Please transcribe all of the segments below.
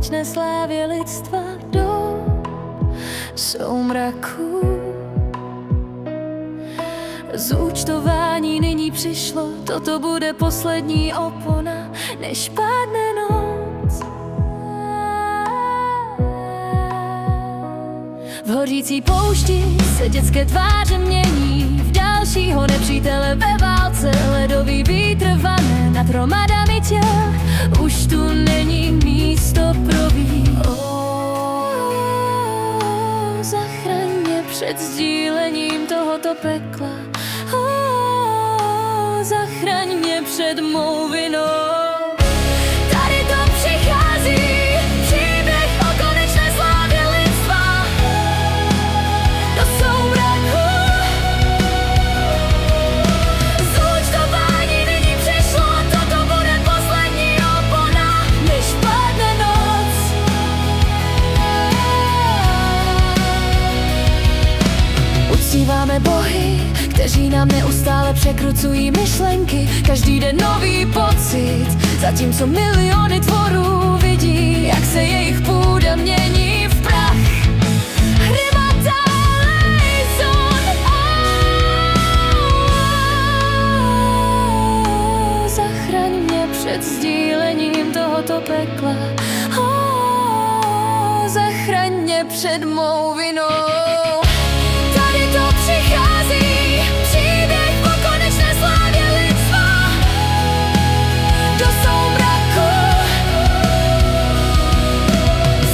konečné slávě lidstva do soumraku. Zúčtování nyní přišlo, toto bude poslední opona, než padne noc. V hořící poušti se dětské tváře mění v dalšího nepřítele ve válce. Ledový vítr vane nad hromadami těl, už tu není místo pro víc. Zachraň mě před sdílením tohoto pekla. Zachraň mě před mou vinou. Tady to přichází, příběh o konečné slávě lidstva do soumraku. Zúčtování nyní přišlo, toto bude poslední opona, než padne noc. Uctíváme bohy, kteří nám neustále překrucují myšlenky. Každý den nový pocit, zatímco miliony tvorů vidí, jak se jejich půda mění v prach. Hrimata Lejzon, zachraň mě před sdílením tohoto pekla. Zachraň mě před mou vinou. Tady to přichází, příběh o konečné slávě lidstva do soumraku.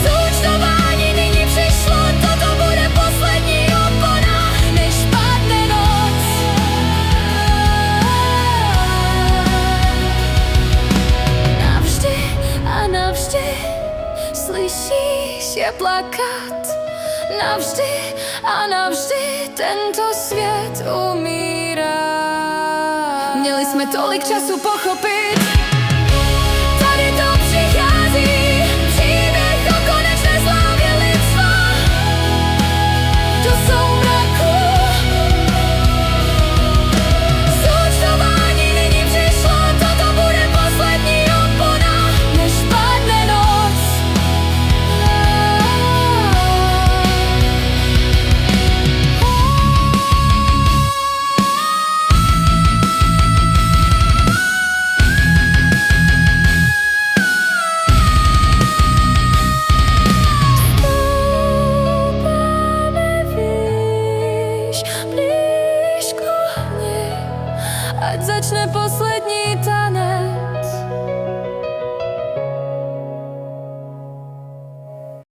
Zúčtování nyní přišlo, toto bude poslední opona, než padne noc. Navždy a navždy slyšíš je plakat. Navždy a navždy tento svět umírá. Měli jsme tolik času pochopit. Tady to přichází, příběh o konečné slávě lidstva do soumraku. Zúčtování nyní přišlo, toto bude poslední opona, než padne noc. Ať začne poslední tanec